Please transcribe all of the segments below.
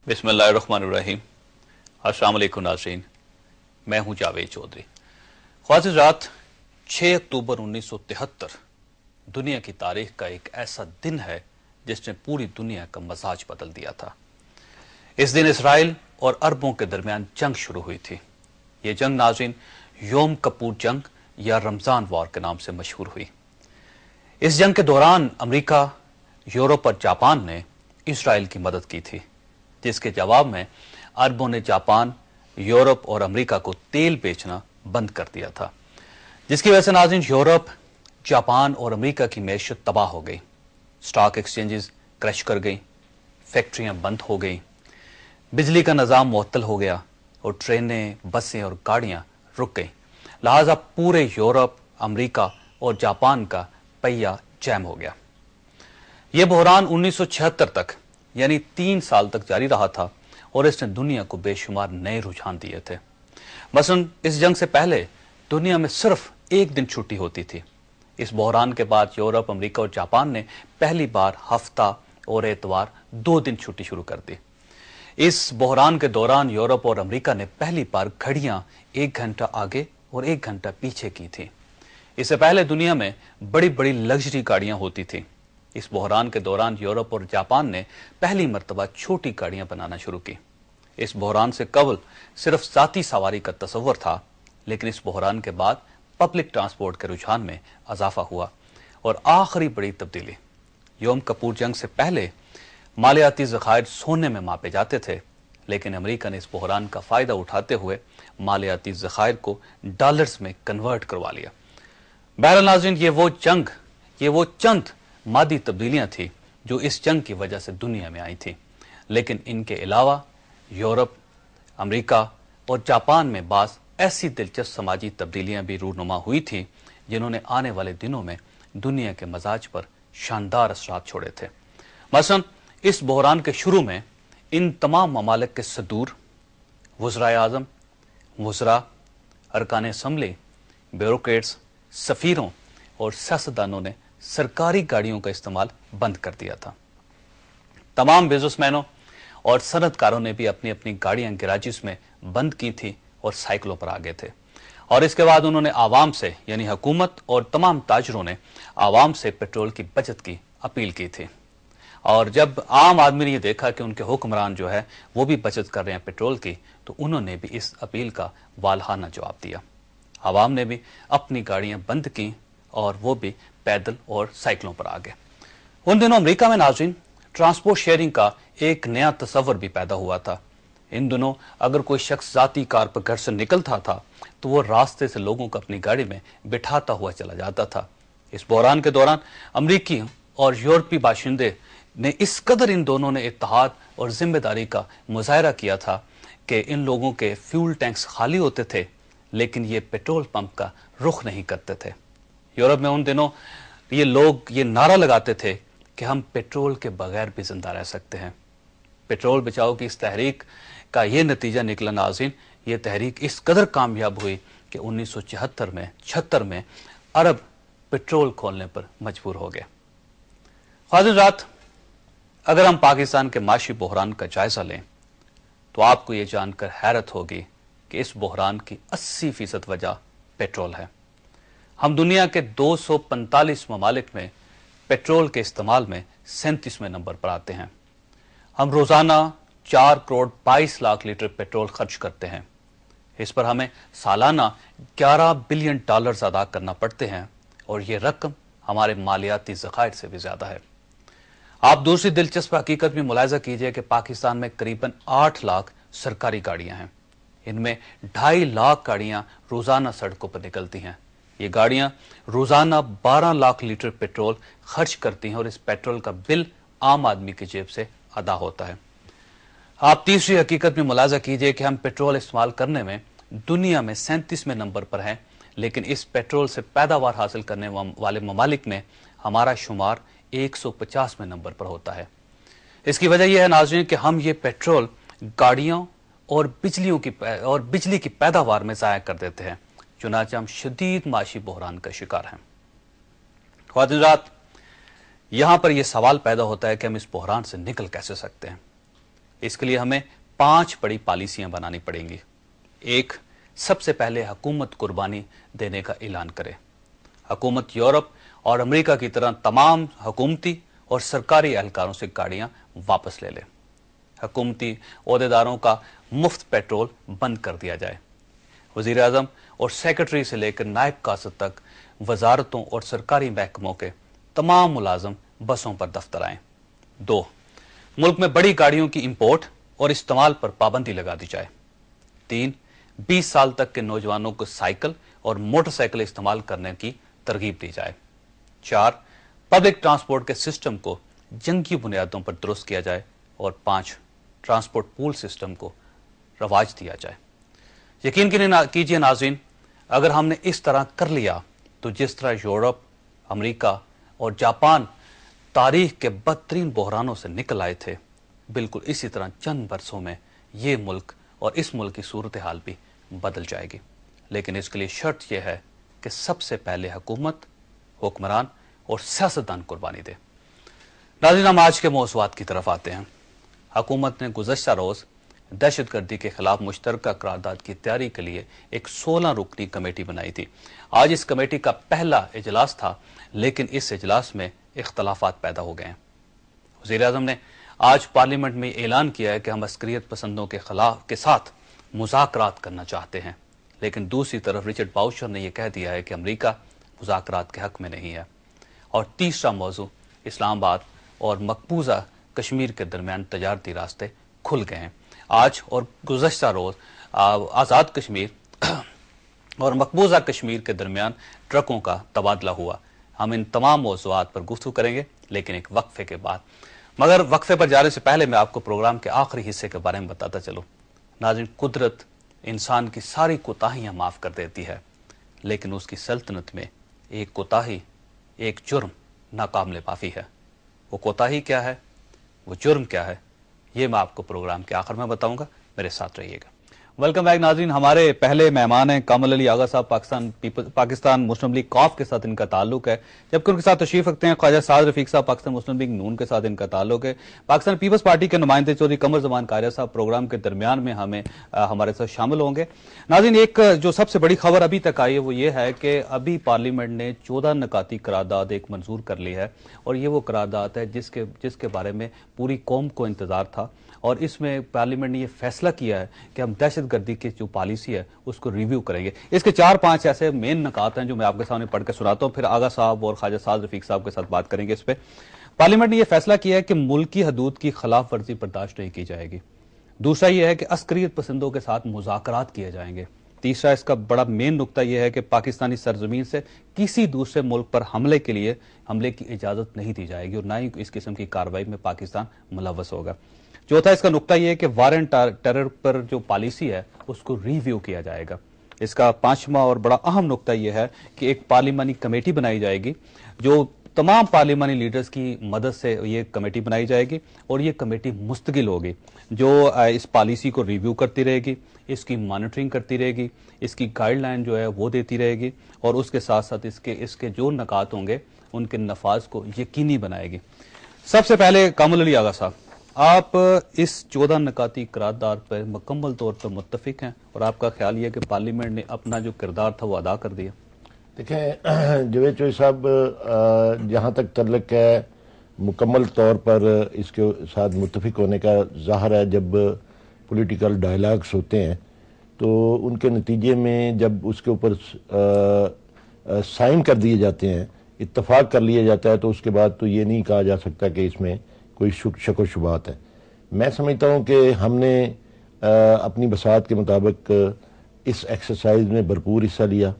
बिस्मिल्लाहिर्रहमानिर्रहीम। अस्सलाम वालेकुम नाज़रीन, मैं हूं जावेद चौधरी। ख्वातिरात 6 अक्टूबर 1973 दुनिया की तारीख का एक ऐसा दिन है जिसने पूरी दुनिया का मजाज बदल दिया था। इस दिन इसराइल और अरबों के दरमियान जंग शुरू हुई थी। ये जंग नाज़रीन योम कपूर जंग या रमजान वॉर के नाम से मशहूर हुई। इस जंग के दौरान अमेरिका, यूरोप और जापान ने इसराइल की मदद की थी, जिसके जवाब में अरबों ने जापान, यूरोप और अमेरिका को तेल बेचना बंद कर दिया था, जिसकी वजह से नाज़रीन यूरोप, जापान और अमेरिका की मैशत तबाह हो गई। स्टॉक एक्सचेंजेस क्रश कर गई, फैक्ट्रियां बंद हो गई, बिजली का निज़ाम मुअत्तल हो गया और ट्रेनें, बसें और गाड़ियां रुक गई। लिहाजा पूरे यूरोप, अमेरिका और जापान का पहिया जैम हो गया। यह बहरान 1976 तक यानी 3 साल तक जारी रहा था और इसने दुनिया को बेशुमार नए रुझान दिए थे। मसलन इस जंग से पहले दुनिया में सिर्फ एक दिन छुट्टी होती थी। इस बहरान के बाद यूरोप, अमेरिका और जापान ने पहली बार हफ्ता और एतवार 2 दिन छुट्टी शुरू कर दी। इस बहरान के दौरान यूरोप और अमेरिका ने पहली बार घड़ियां 1 घंटा आगे और 1 घंटा पीछे की थी। इससे पहले दुनिया में बड़ी बड़ी लग्जरी गाड़ियां होती थी। इस बहरान के दौरान यूरोप और जापान ने पहली मर्तबा छोटी गाड़ियां बनाना शुरू की। इस बहरान से कबल सिर्फ जाती सवारी का तस्वर था, लेकिन इस बहरान के बाद पब्लिक ट्रांसपोर्ट के रुझान में इजाफा हुआ। और आखिरी बड़ी तब्दीली, योम कपूर जंग से पहले मालियाती ज़खायर सोने में मापे जाते थे, लेकिन अमेरिका ने इस बहरान का फायदा उठाते हुए मालियाती ज़खायर को डॉलर्स में कन्वर्ट करवा लिया। बहरहाल नाज़रीन, ये वो चंद मादी तब्दीलियां थी जो इस जंग की वजह से दुनिया में आई थी, लेकिन इनके अलावा यूरोप, अमेरिका और जापान में बाज़ ऐसी दिलचस्प समाजी तब्दीलियां भी रूनुमा हुई थी जिन्होंने आने वाले दिनों में दुनिया के मजाज पर शानदार असरात छोड़े थे। मसलन इस बहरान के शुरू में इन तमाम ममालिक के सदूर, वज़राए आज़म, वज़रा, अरकान असम्बली, ब्यूरोक्रेट्स, सफ़ीरों और सियासतदानों ने सरकारी गाड़ियों का इस्तेमाल बंद कर दिया था। तमाम बिजनेसमैनों और सनतकारों ने भी अपनी अपनी गाड़ियां गैराजिस में बंद की थी और साइकिलों पर आ गए थे। और इसके बाद उन्होंने आवाम से यानी हुकूमत और तमाम ताजरों ने आवाम से पेट्रोल की बचत की अपील की थी। और जब आम आदमी ने यह देखा कि उनके हुक्मरान जो है वो भी बचत कर रहे हैं पेट्रोल की, तो उन्होंने भी इस अपील का वालहाना जवाब दिया। आवाम ने भी अपनी गाड़ियां बंद की और वो भी पैदल और साइकिलों पर आ गए। उन दिनों अमेरिका में नाज़रीन ट्रांसपोर्ट शेयरिंग का एक नया तस्वर भी पैदा हुआ था। इन दिनों अगर कोई शख्स जाती कार पर घर से निकलता था तो वो रास्ते से लोगों को अपनी गाड़ी में बिठाता हुआ चला जाता था। इस बहरान के दौरान अमरीकी और यूरोपीय बाशिंदे ने इस कदर इन दोनों ने इत्तेहाद और जिम्मेदारी का मुजाहरा किया था कि इन लोगों के फ्यूल टैंक्स खाली होते थे, लेकिन ये पेट्रोल पंप का रुख नहीं करते थे। यूरोप में उन दिनों ये लोग ये नारा लगाते थे कि हम पेट्रोल के बगैर भी जिंदा रह सकते हैं। पेट्रोल बचाओ की इस तहरीक का ये नतीजा निकला नाज़रीन, ये तहरीक इस कदर कामयाब हुई कि 1976 में अरब पेट्रोल खोलने पर मजबूर हो गए। ख्वातिरात, अगर हम पाकिस्तान के माशी बहरान का जायजा लें तो आपको ये जानकर हैरत होगी कि इस बहरान की 80% वजह पेट्रोल है। हम दुनिया के 245 ममालिक में पेट्रोल के इस्तेमाल में 37वें नंबर पर आते हैं। हम रोजाना 4 करोड़ 22 लाख लीटर पेट्रोल खर्च करते हैं। इस पर हमें सालाना 11 बिलियन डॉलर अदा करना पड़ते हैं और ये रकम हमारे मालियाती ज़खायर से भी ज्यादा है। आप दूसरी दिलचस्प हकीकत भी मुलाहिजा कीजिए कि पाकिस्तान में करीबन 8 लाख सरकारी गाड़ियां हैं। इनमें 2.5 लाख गाड़ियां रोजाना सड़कों पर निकलती हैं। ये गाड़ियां रोजाना 12 लाख लीटर पेट्रोल खर्च करती हैं और इस पेट्रोल का बिल आम आदमी की जेब से अदा होता है। आप तीसरी हकीकत भी मुलाहिजा कीजिए कि हम पेट्रोल इस्तेमाल करने में दुनिया में 37वें नंबर पर हैं, लेकिन इस पेट्रोल से पैदावार हासिल करने वाले ममालिक में हमारा शुमार 150वें नंबर पर होता है। इसकी वजह यह है नाज़रीन कि हम ये पेट्रोल गाड़ियों और बिजली की पैदावार में ज़ाया कर देते हैं, चुनांचे हम शदीद माशी बहरान का शिकार हैं। ख्वातिरात, यहां पर यह सवाल पैदा होता है कि हम इस बहरान से निकल कैसे सकते हैं। इसके लिए हमें 5 बड़ी पॉलिसियां बनानी पड़ेंगी। एक, सबसे पहले हुकूमत कुर्बानी देने का ऐलान करे। हुकूमत यूरोप और अमेरिका की तरह तमाम हुकूमती और सरकारी एहलकारों से गाड़ियां वापस ले ले। हुकूमती ओहदेदारों का मुफ्त पेट्रोल बंद कर दिया जाए। वजीर आजम और सेक्रेटरी से लेकर नायब कासद तक वजारतों और सरकारी महकमों के तमाम मुलाजम बसों पर दफ्तर आएं। 2, मुल्क में बड़ी गाड़ियों की इंपोर्ट और इस्तेमाल पर पाबंदी लगा दी जाए। 3, 20 साल तक के नौजवानों को साइकिल और मोटरसाइकिल इस्तेमाल करने की तरगीब दी जाए। 4, पब्लिक ट्रांसपोर्ट के सिस्टम को जंगी बुनियादों पर दुरुस्त किया जाए। और 5, ट्रांसपोर्ट पूल सिस्टम को रवाज दिया जाए। यकीन कीजिए नाज़रीन, अगर हमने इस तरह कर लिया तो जिस तरह यूरोप, अमेरिका और जापान तारीख के बदतरीन बहरानों से निकल आए थे, बिल्कुल इसी तरह चंद बरसों में ये मुल्क और इस मुल्क की सूरत हाल भी बदल जाएगी। लेकिन इसके लिए शर्त यह है कि सबसे पहले हुकूमत, हुक्मरान और सियासतदान कुर्बानी दे। नाज़रीन, हम आज के मौज़ूआत की तरफ आते हैं। हुकूमत ने गुज़श्ता रोज़ दहशतगर्दी के खिलाफ मुश्तरका करारदाद की तैयारी के लिए एक 16 रुकनी कमेटी बनाई थी। आज इस कमेटी का पहला इजलास था, लेकिन इस इजलास में इख्तलाफात पैदा हो गए हैं। वज़ीर आज़म ने आज पार्लियामेंट में ऐलान किया है कि हम अस्करियत पसंदों के साथ मुज़ाकरात करना चाहते हैं, लेकिन दूसरी तरफ रिचर्ड बाउशर ने यह कह दिया है कि अमरीका मुज़ाकरात के हक में नहीं है। और तीसरा मौजू, इस्लामाबाद और मकबूजा कश्मीर के दरमियान तजारती रास्ते खुल गए हैं। आज और गुज़श्ता रोज़ आज़ाद कश्मीर और मकबूजा कश्मीर के दरमियान ट्रकों का तबादला हुआ। हम इन तमाम मौज़ूआत पर गुफ्तगू करेंगे, लेकिन एक वक्फे के बाद। मगर वक्फे पर जाने से पहले मैं आपको प्रोग्राम के आखिरी हिस्से के बारे में बताता चलूँ। नाज़रीन, कुदरत इंसान की सारी कोताहियाँ माफ़ कर देती है, लेकिन उसकी सल्तनत में एक कोताही, एक जुर्म नाकाबिल माफ़ी है। वो कोताही क्या है, वो जुर्म क्या है, ये मैं आपको प्रोग्राम के आखिर में बताऊंगा। मेरे साथ रहिएगा। वेलकम बैक नाज़रीन। हमारे पहले मेहमान हैं कामल अली आगा साहब, पाकिस्तान मुस्लिम लीग कॉफ के साथ इनका ताल्लुक है, जबकि उनके साथ तशरीफ रखते हैं ख्वाजा साद रफीक साहब, पाकिस्तान मुस्लिम लीग नून के साथ इनका ताल्लुक है। पाकिस्तान पीपल्स पार्टी के नुमाइंदे चौधरी कमर जमान कारिया साहब प्रोग्राम के दरमियान में हमारे साथ शामिल होंगे। नाज़रीन, एक जो सबसे बड़ी खबर अभी तक आई है वो ये है कि अभी पार्लियामेंट ने 14 निकाती करारदाद एक मंजूर कर ली है, और ये वो करारदाद है जिसके बारे में पूरी कौम को इंतजार था। और इसमें पार्लियामेंट ने यह फैसला किया है कि हम दहशतगर्दी की जो पॉलिसी है उसको रिव्यू करेंगे। इसके 4-5 ऐसे मेन नकात हैं जो मैं आपके सामने पढ़ के सुनाता हूं, फिर आगा साहब और ख्वाजा साद रफीक साहब के साथ बात करेंगे इस पे। पार्लियामेंट ने यह फैसला किया है कि मुल्क की हदूद की खिलाफ वर्जी बर्दाश्त नहीं की जाएगी। दूसरा यह है कि अस्करियत पसंदों के साथ मुज़ाकरात किए जाएंगे। तीसरा, इसका बड़ा मेन नुकता यह है कि पाकिस्तानी सरजमीन से किसी दूसरे मुल्क पर हमले की इजाजत नहीं दी जाएगी, और ना ही इस किस्म की कार्रवाई में पाकिस्तान मुलव्वस होगा। चौथा, इसका नुकता यह है कि वार एंड टेरर पर जो पॉलिसी है उसको रिव्यू किया जाएगा। इसका 5वां और बड़ा अहम नुकता यह है कि एक पार्लियामानी कमेटी बनाई जाएगी, जो तमाम पार्लियामानी लीडर्स की मदद से ये कमेटी बनाई जाएगी, और ये कमेटी मुस्तकिल होगी जो इस पॉलिसी को रिव्यू करती रहेगी, इसकी मॉनिटरिंग करती रहेगी, इसकी गाइडलाइन जो है वो देती रहेगी, और उसके साथ साथ इसके जो नकात होंगे उनके नफाज को यकीनी बनाएगी। सबसे पहले कामल अली आगा साहब, आप इस 14 नकाती करारदाद पर मुकम्मल तौर पर मुत्तफिक हैं, और आपका ख्याल ये कि पार्लियामेंट ने अपना जो किरदार था वो अदा कर दिया? देखें जवेद चौधरी साहब, जहाँ तक तल्लक है मुकम्मल तौर पर इसके साथ मुत्तफिक होने का ज़ाहिर है, जब पॉलिटिकल डायलॉग्स होते हैं तो उनके नतीजे में जब उसके ऊपर साइन कर दिए जाते हैं, इत्तफाक कर लिया जाता है, तो उसके बाद तो ये नहीं कहा जा सकता कि इसमें कोई शक व शुबात है। मैं समझता हूँ कि हमने अपनी बसात के मुताबिक इस एक्सरसाइज में भरपूर हिस्सा लिया।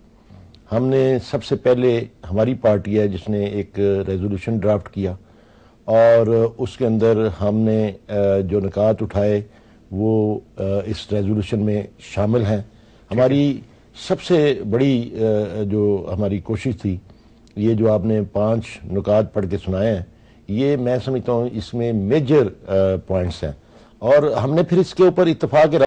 हमने सबसे पहले, हमारी पार्टी है जिसने एक रेजोल्यूशन ड्राफ्ट किया, और उसके अंदर हमने जो निकात उठाए वो इस रेजोल्यूशन में शामिल हैं। हमारी सबसे बड़ी जो हमारी कोशिश थी, ये जो आपने 5 नुकात पढ़ के सुनाए हैं, ये मैं समझता हूँ इसमें मेजर पॉइंट्स हैं, और हमने फिर इसके ऊपर इत्तफाक